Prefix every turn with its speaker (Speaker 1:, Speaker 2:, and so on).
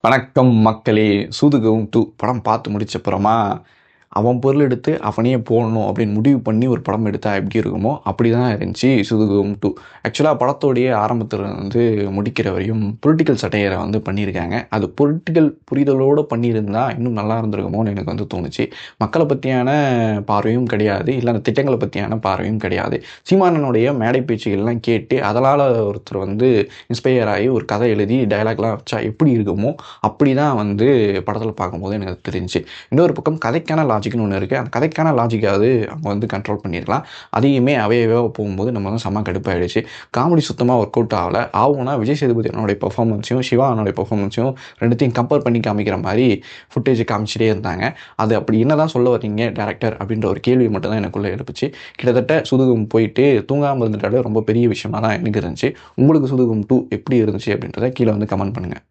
Speaker 1: வணக்கம் மக்களே. சூதுகவும் 2 படம் பார்த்து முடிச்சப்புறமா அவன் பொருள் எடுத்து அவனையே போடணும் அப்படின்னு முடிவு பண்ணி ஒரு படம் எடுத்தா எப்படி இருக்குமோ அப்படி தான் இருந்துச்சு சூதுகவும் 2. ஆக்சுவலாக படத்தோடைய ஆரம்பத்தில் முடிக்கிற வரையும் பொலிட்டிக்கல் சட்டையரை பண்ணியிருக்காங்க. அது பொலிட்டிக்கல் புரிதலோடு பண்ணியிருந்தா இன்னும் நல்லா இருந்திருக்குமோன்னு எனக்கு தோணுச்சு. மக்களை பற்றியான பார்வையும் கிடையாது, இல்லை அந்த திட்டங்களை பற்றியான பார்வையும் கிடையாது. சீமானனுடைய மேடை பேச்சுகள்லாம் கேட்டு அதனால் ஒருத்தர் இன்ஸ்பயர் ஆகி ஒரு கதை எழுதி டைலாக்லாம் வச்சா எப்படி இருக்குமோ அப்படி தான் படத்தில் பார்க்கும்போது எனக்கு தெரிஞ்சு. இன்னொரு பக்கம் கதைக்கான லாஜிக்னு ஒன்று இருக்குது. அந்த கதைக்கான லாஜிக்காவது அவங்க கண்ட்ரோல் பண்ணிடலாம். அதையுமே அவையவாக போகும்போது நம்ம செம்ம கடுப்பாயிடுச்சு. காமெடி சுத்தமாக ஒர்க் அவுட் ஆகலை. ஆகும்னா விஜய் சேதுபதி அவனுடைய பெர்ஃபார்மன்ஸையும் சிவா அவனுடைய பெர்ஃபார்மன்ஸையும் ரெண்டுத்தையும் கம்பேர் பண்ணி காமிக்கிற மாதிரி ஃபுட்டேஜ் காமிச்சிட்டே இருந்தாங்க. அது அப்படி என்ன தான் சொல்ல வரீங்க டேரக்டர் அப்படின்ற ஒரு கேள்வி மட்டும் தான் எனக்குள்ளே எழுப்பிச்சு. கிட்டத்தட்ட சுதுகம் போயிட்டு தூங்காமல் இருந்துட்டாலே ரொம்ப பெரிய விஷயமா தான் எனக்கு இருந்துச்சு. உங்களுக்கு சுதுகம் 2 எப்படி இருந்துச்சு அப்படின்றத கீழே கமெண்ட் பண்ணுங்கள்.